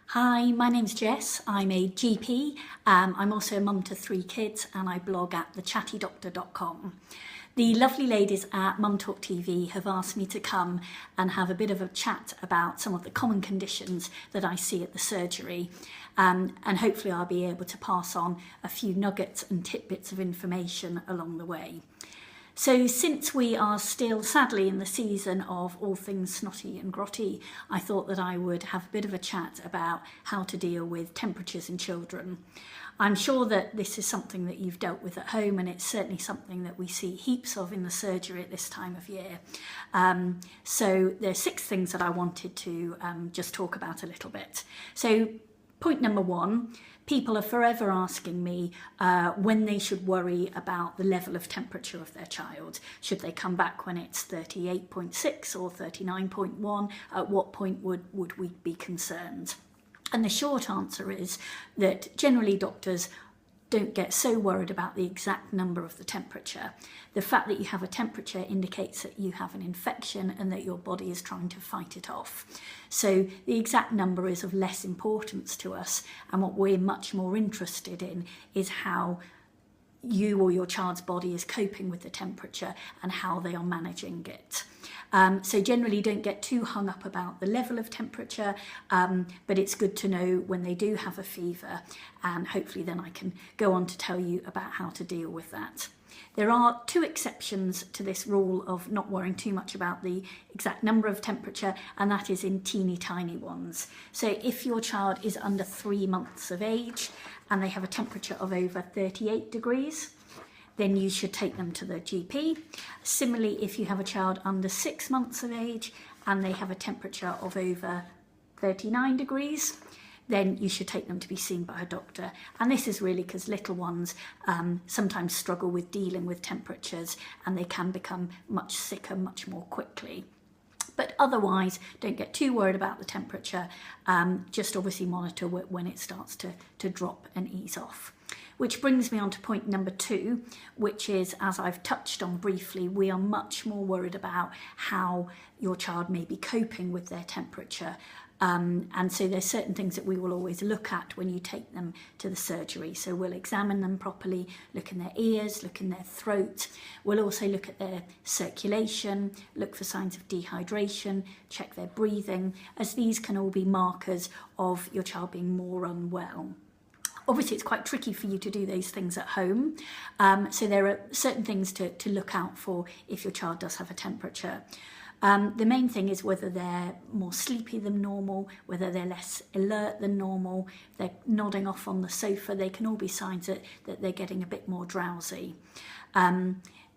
Hi, my name's Jess. I'm a GP. I'm also a mum to 3 kids and I blog at thechattydoctor.com. The lovely ladies at Mum Talk TV have asked me to come and have a bit of a chat about some of the common conditions that I see at the surgery. And hopefully I'll be able to pass on a few nuggets and tidbits of information along the way. So since we are still sadly in the season of all things snotty and grotty, I thought that I would have a bit of a chat about how to deal with temperatures in children. I'm sure that this is something that you've dealt with at home, and it's certainly something that we see heaps of in the surgery at this time of year. So there are 6 things that I wanted to just talk about a little bit. So point number 1, people are forever asking me when they should worry about the level of temperature of their child. Should they come back when it's 38.6 or 39.1? At what point would we be concerned? And the short answer is that generally doctors don't get so worried about the exact number of the temperature. The fact that you have a temperature indicates that you have an infection and that your body is trying to fight it off. So the exact number is of less importance to us, and what we're much more interested in is how you or your child's body is coping with the temperature and how they are managing it. So generally don't get too hung up about the level of temperature, but it's good to know when they do have a fever, and hopefully then I can go on to tell you about how to deal with that. There are 2 exceptions to this rule of not worrying too much about the exact number of temperature, and that is in teeny tiny ones. So if your child is under 3 months of age and they have a temperature of over 38 degrees, then you should take them to the GP. Similarly, if you have a child under 6 months of age and they have a temperature of over 39 degrees, then you should take them to be seen by a doctor. And this is really because little ones sometimes struggle with dealing with temperatures, and they can become much sicker much more quickly. But otherwise, don't get too worried about the temperature. Just obviously monitor when it starts to drop and ease off. Which brings me on to point number 2, which is, as I've touched on briefly, we are much more worried about how your child may be coping with their temperature. And so there's certain things that we will always look at when you take them to the surgery. So we'll examine them properly, look in their ears, look in their throat. We'll also look at their circulation, look for signs of dehydration, check their breathing, as these can all be markers of your child being more unwell. Obviously, it's quite tricky for you to do those things at home. So there are certain things to look out for if your child does have a temperature. The main thing is whether they're more sleepy than normal, whether they're less alert than normal, they're nodding off on the sofa. They can all be signs that they're getting a bit more drowsy.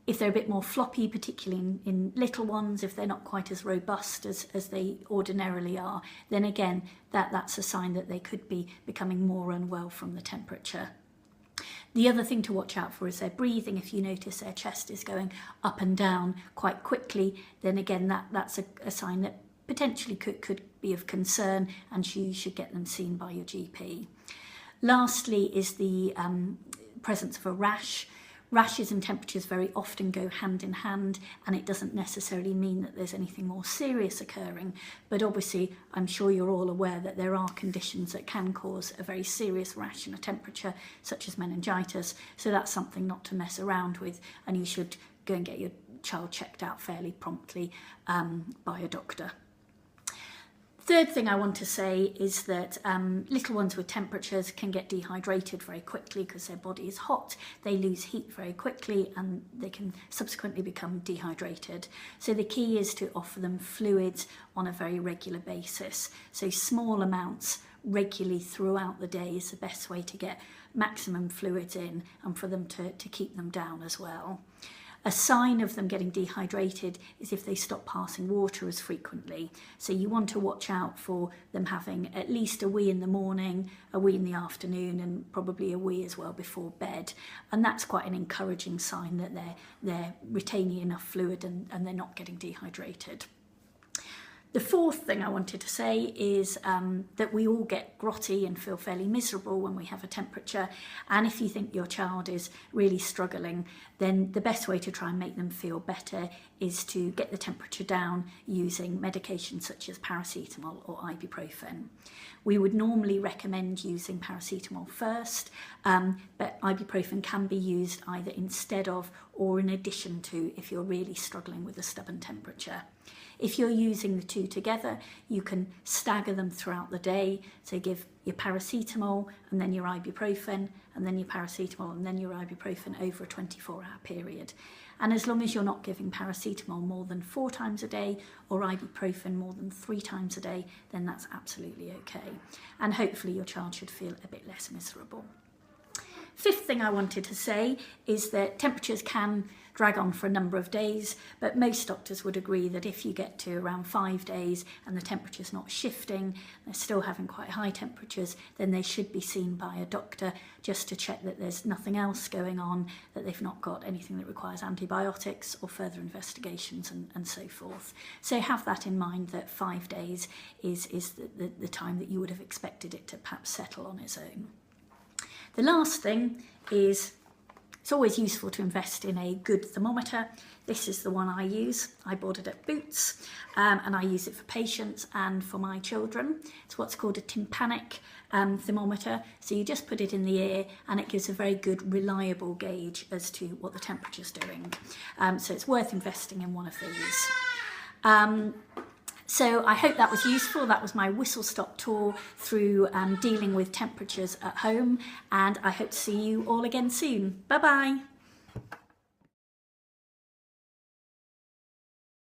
If they're a bit more floppy, particularly in little ones, if they're not quite as robust as they ordinarily are, then again, that's a sign that they could be becoming more unwell from the temperature. The other thing to watch out for is their breathing. If you notice their chest is going up and down quite quickly, then again, that's a sign that potentially could be of concern, and you should get them seen by your GP. Lastly is the presence of a rash. Rashes and temperatures very often go hand in hand, and it doesn't necessarily mean that there's anything more serious occurring, but obviously I'm sure you're all aware that there are conditions that can cause a very serious rash and a temperature, such as meningitis, so that's something not to mess around with, and you should go and get your child checked out fairly promptly by a doctor. Third thing I want to say is that little ones with temperatures can get dehydrated very quickly because their body is hot. They lose heat very quickly and they can subsequently become dehydrated. So the key is to offer them fluids on a very regular basis. So small amounts regularly throughout the day is the best way to get maximum fluids in and for them to keep them down as well. A sign of them getting dehydrated is if they stop passing water as frequently. So you want to watch out for them having at least a wee in the morning, a wee in the afternoon, and probably a wee as well before bed. And that's quite an encouraging sign that they're retaining enough fluid and they're not getting dehydrated. The fourth thing I wanted to say is that we all get grotty and feel fairly miserable when we have a temperature, and if you think your child is really struggling, then the best way to try and make them feel better is to get the temperature down using medications such as paracetamol or ibuprofen. We would normally recommend using paracetamol first, but ibuprofen can be used either instead of or in addition to if you're really struggling with a stubborn temperature. If you're using the two together, you can stagger them throughout the day. So give your paracetamol and then your ibuprofen and then your paracetamol and then your ibuprofen over a 24-hour period. And as long as you're not giving paracetamol more than 4 times a day or ibuprofen more than 3 times a day, then that's absolutely okay. And hopefully your child should feel a bit less miserable. Fifth thing I wanted to say is that temperatures can drag on for a number of days, but most doctors would agree that if you get to around 5 days and the temperature's not shifting, they're still having quite high temperatures, then they should be seen by a doctor just to check that there's nothing else going on, that they've not got anything that requires antibiotics or further investigations and so forth. So have that in mind, that 5 days is the time that you would have expected it to perhaps settle on its own. The last thing is it's always useful to invest in a good thermometer. This is the one I use. I bought it at Boots and I use it for patients and for my children. It's what's called a tympanic thermometer. So you just put it in the ear and it gives a very good reliable gauge as to what the temperature's doing. So it's worth investing in one of these. So I hope that was useful. That was my whistle-stop tour through dealing with temperatures at home, and I hope to see you all again soon. Bye-bye.